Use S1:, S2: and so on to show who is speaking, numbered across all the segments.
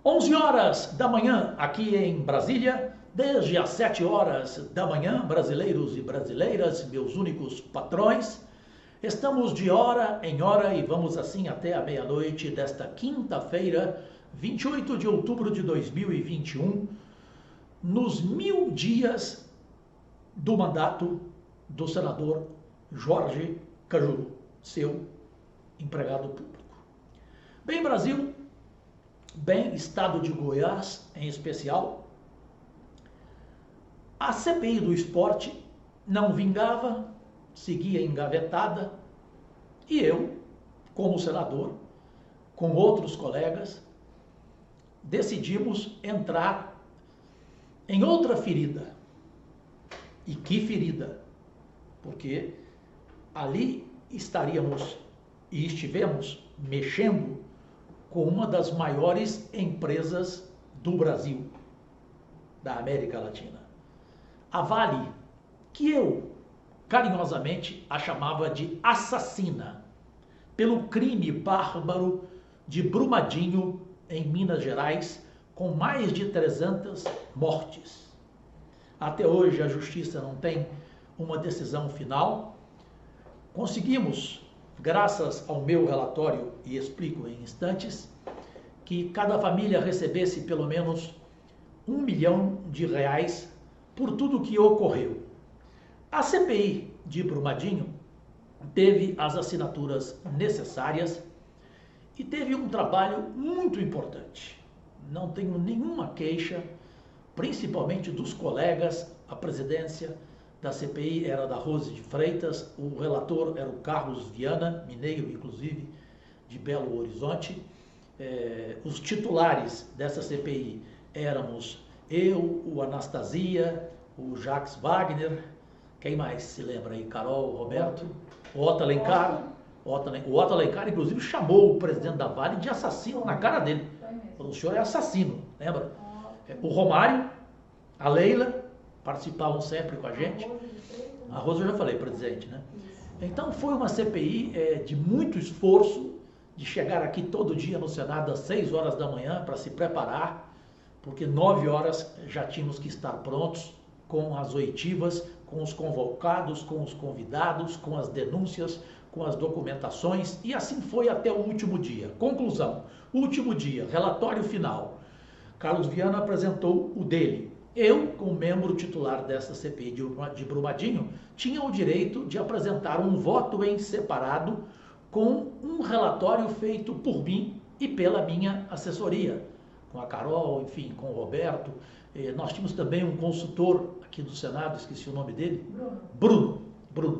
S1: 11 horas da manhã aqui em Brasília, desde as 7 horas da manhã, brasileiros e brasileiras, meus únicos patrões, estamos de hora em hora e vamos assim até a meia-noite desta quinta-feira, 28 de outubro de 2021, nos 1000 dias do mandato do senador Jorge Cajuru, seu empregado público. Bem, Brasil, bem, estado de Goiás em especial, a CPI do esporte não vingava, seguia engavetada, e eu, como senador, com outros colegas, decidimos entrar em outra ferida. E que ferida? Porque ali estaríamos e estivemos mexendo com uma das maiores empresas do Brasil, da América Latina. A Vale, que eu carinhosamente a chamava de assassina, pelo crime bárbaro de Brumadinho, em Minas Gerais, com mais de 300 mortes. Até hoje a justiça não tem uma decisão final. Conseguimos, graças ao meu relatório, e explico em instantes, que cada família recebesse pelo menos R$1 milhão por tudo que ocorreu. A CPI de Brumadinho teve as assinaturas necessárias e teve um trabalho muito importante. Não tenho nenhuma queixa, principalmente dos colegas. A presidência da CPI era da Rose de Freitas, o relator era o Carlos Viana, mineiro inclusive, de Belo Horizonte. Os titulares dessa CPI éramos eu, o Anastasia, o Jacques Wagner, quem mais se lembra aí? Carol, Roberto, o Otto Alencar. O Otto Alencar, inclusive, chamou o presidente da Vale de assassino na cara dele. Falou, o senhor é assassino, lembra? O Romário, a Leila, participavam sempre com a gente. A Rosa eu já falei, presidente, né? Então foi uma CPI de muito esforço, de chegar aqui todo dia no Senado às 6 horas da manhã para se preparar, porque 9 horas já tínhamos que estar prontos com as oitivas, com os convocados, com os convidados, com as denúncias, com as documentações, e assim foi até o último dia. Conclusão, último dia, relatório final. Carlos Viana apresentou o dele. Eu, como membro titular dessa CPI de Brumadinho, tinha o direito de apresentar um voto em separado com um relatório feito por mim e pela minha assessoria, com a Carol, enfim, com o Roberto. Nós tínhamos também um consultor aqui do Senado, esqueci o nome dele, Bruno,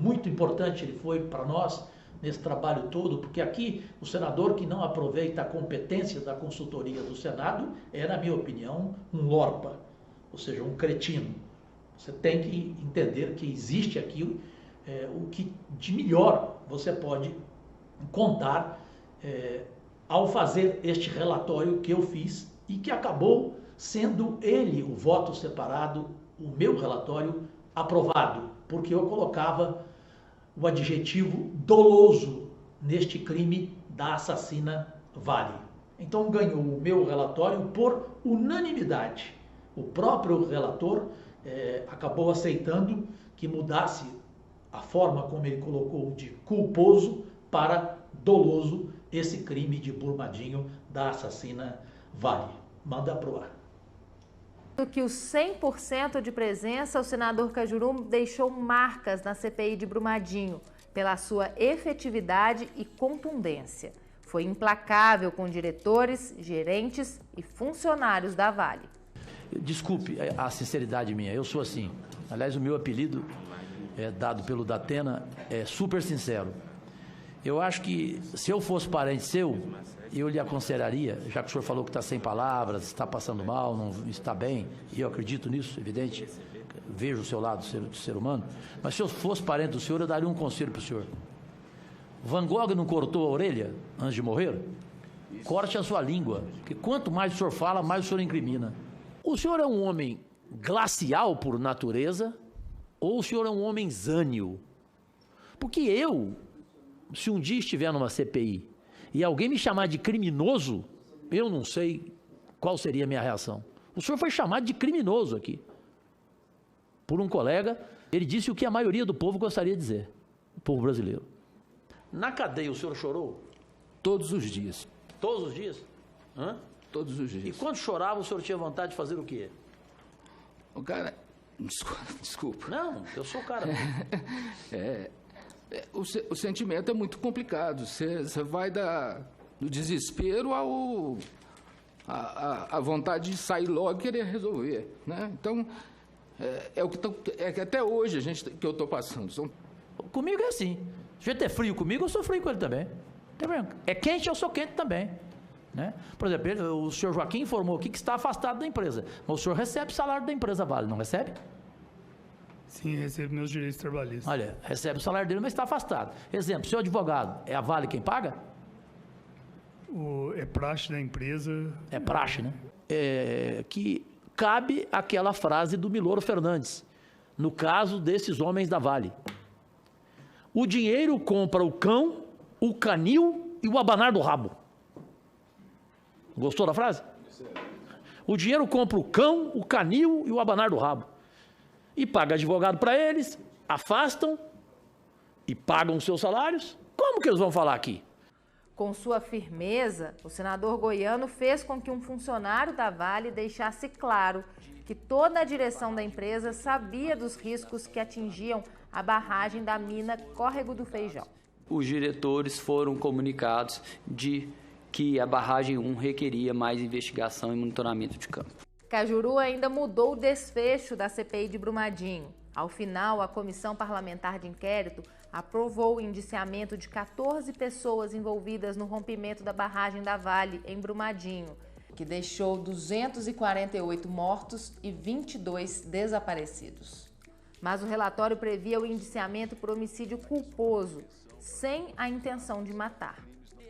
S1: muito importante ele foi para nós nesse trabalho todo, porque aqui o senador que não aproveita a competência da consultoria do Senado é, na minha opinião, um lorpa, ou seja, um cretino. Você tem que entender que existe aqui o que de melhor você pode contar ao fazer este relatório que eu fiz e que acabou sendo ele o voto separado, o meu relatório aprovado, porque eu colocava o adjetivo doloso neste crime da assassina Vale. Então ganhou o meu relatório por unanimidade. O próprio relator acabou aceitando que mudasse a forma como ele colocou de culposo para doloso esse crime de Brumadinho da assassina Vale. Manda pro ar.
S2: Que os 100% de presença, o senador Cajuru deixou marcas na CPI de Brumadinho pela sua efetividade e contundência. Foi implacável com diretores, gerentes e funcionários da Vale.
S3: Desculpe a sinceridade minha, eu sou assim. Aliás, o meu apelido, dado pelo Datena, é super sincero. Eu acho que se eu fosse parente seu, eu lhe aconselharia, já que o senhor falou que está sem palavras, está passando mal, não está bem, e eu acredito nisso, evidente, vejo o seu lado de ser humano, mas se eu fosse parente do senhor, eu daria um conselho para o senhor. Van Gogh não cortou a orelha antes de morrer? Corte a sua língua, porque quanto mais o senhor fala, mais o senhor incrimina. O senhor é um homem glacial por natureza, ou o senhor é um homem zânio? Porque eu, se um dia estiver numa CPI e alguém me chamar de criminoso, eu não sei qual seria a minha reação? O senhor foi chamado de criminoso aqui por um colega. Ele disse o que a maioria do povo gostaria de dizer, o povo brasileiro. Na cadeia o senhor chorou?
S4: Todos os dias.
S3: Todos os dias? Hã?
S4: Todos os dias.
S3: E quando chorava, o senhor tinha vontade de fazer o quê?
S4: O cara... Desculpa.
S3: Não, eu sou o cara.
S4: O sentimento é muito complicado. Você vai do desespero à vontade de sair logo e querer resolver, né? Então, é que até hoje que eu estou passando.
S3: Comigo é assim. Se ele é frio comigo, eu sou frio com ele também. É quente, eu sou quente também. Né? Por exemplo, o senhor Joaquim informou aqui que está afastado da empresa. Mas o senhor recebe salário da empresa Vale, não recebe?
S5: Sim, recebo meus direitos trabalhistas.
S3: Olha, recebe o salário dele, mas está afastado. Exemplo, seu advogado, é a Vale quem paga?
S5: É praxe da empresa.
S3: É praxe, né? Que cabe aquela frase do Miloro Fernandes, no caso desses homens da Vale. O dinheiro compra o cão, o canil e o abanar do rabo. Gostou da frase? O dinheiro compra o cão, o canil e o abanar do rabo. E paga advogado para eles, afastam e pagam os seus salários. Como que eles vão falar aqui?
S2: Com sua firmeza, o senador goiano fez com que um funcionário da Vale deixasse claro que toda a direção da empresa sabia dos riscos que atingiam a barragem da mina Córrego do Feijão.
S6: Os diretores foram comunicados de que a barragem 1 requeria mais investigação e monitoramento de campo.
S2: Cajuru ainda mudou o desfecho da CPI de Brumadinho. Ao final, a Comissão Parlamentar de Inquérito aprovou o indiciamento de 14 pessoas envolvidas no rompimento da barragem da Vale, em Brumadinho, que deixou 248 mortos e 22 desaparecidos. Mas o relatório previa o indiciamento por homicídio culposo, sem a intenção de matar.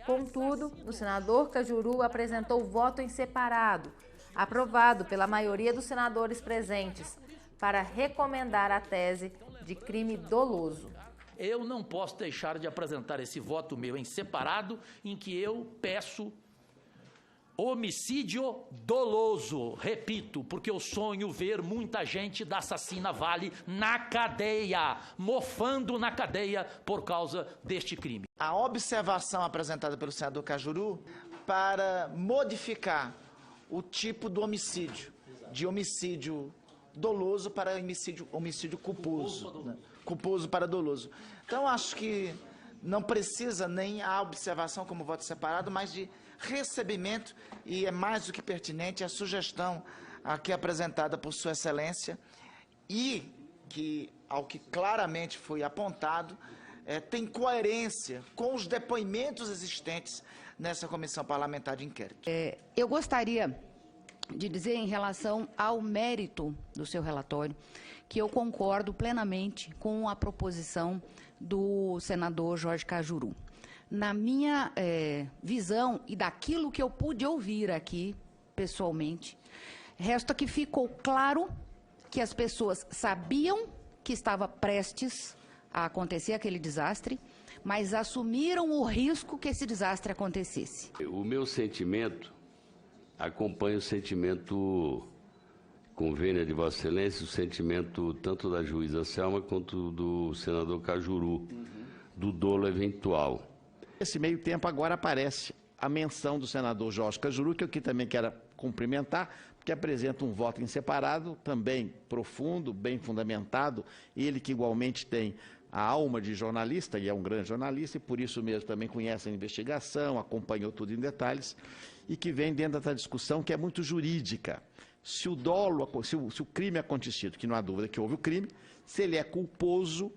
S2: Contudo, o senador Cajuru apresentou voto em separado, aprovado pela maioria dos senadores presentes, para recomendar a tese de crime doloso.
S3: Eu não posso deixar de apresentar esse voto meu em separado, em que eu peço homicídio doloso. Repito, porque eu sonho ver muita gente da assassina Vale na cadeia, mofando na cadeia por causa deste crime.
S7: A observação apresentada pelo senador Cajuru para modificar o tipo do homicídio, de homicídio doloso para homicídio culposo, né? Culposo para doloso. Então, acho que não precisa nem a observação como voto separado, mas de recebimento, e é mais do que pertinente a sugestão aqui apresentada por Sua Excelência e que, ao que claramente foi apontado, tem coerência com os depoimentos existentes nessa comissão parlamentar de inquérito.
S8: Eu gostaria de dizer em relação ao mérito do seu relatório, que eu concordo plenamente com a proposição do senador Jorge Cajuru. Na minha visão e daquilo que eu pude ouvir aqui pessoalmente, resta que ficou claro que as pessoas sabiam que estava prestes a acontecer aquele desastre, mas assumiram o risco que esse desastre acontecesse.
S9: O meu sentimento acompanha o sentimento convênia de Vossa Excelência, o sentimento tanto da juíza Selma quanto do senador Cajuru, do dolo eventual.
S10: Nesse meio tempo agora aparece a menção do senador Jorge Cajuru, que eu aqui também quero cumprimentar, porque apresenta um voto em separado, também profundo, bem fundamentado, ele que igualmente tem a alma de jornalista, e é um grande jornalista, e por isso mesmo também conhece a investigação, acompanhou tudo em detalhes, e que vem dentro dessa discussão que é muito jurídica. Se o dolo, se o crime é acontecido, que não há dúvida que houve o crime, se ele é culposo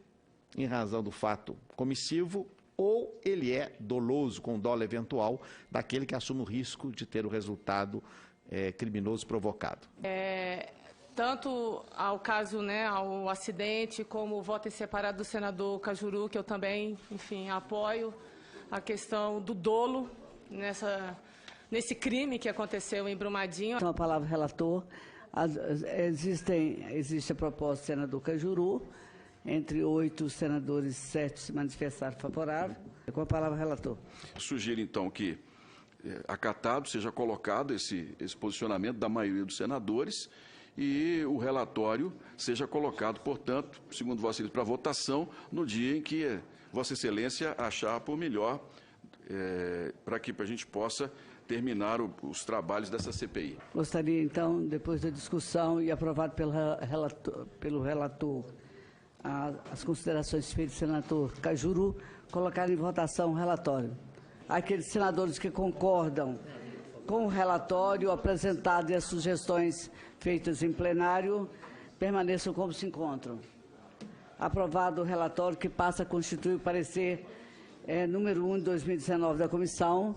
S10: em razão do fato comissivo, ou ele é doloso, com dolo eventual, daquele que assume o risco de ter o resultado criminoso provocado.
S11: Tanto ao caso, né, ao acidente, como o voto em separado do senador Cajuru, que eu também, enfim, apoio a questão do dolo nesse crime que aconteceu em Brumadinho.
S12: Então, a palavra relator, existe a proposta do senador Cajuru, entre 8 senadores, 7 se manifestaram favorável. Com a palavra relator.
S13: Sugiro, então, que acatado, seja colocado esse posicionamento da maioria dos senadores e o relatório seja colocado, portanto, segundo Vossa Excelência, para votação no dia em que Vossa Excelência achar por melhor, para que a gente possa terminar os trabalhos dessa CPI.
S12: Gostaria, então, depois da discussão e aprovado pelo relator, as considerações feitas pelo senador Cajuru, colocar em votação o relatório. Aqueles senadores que concordam com o relatório apresentado e as sugestões feitas em plenário, permaneçam como se encontram. Aprovado o relatório, que passa a constituir o parecer número 1 de 2019 da comissão,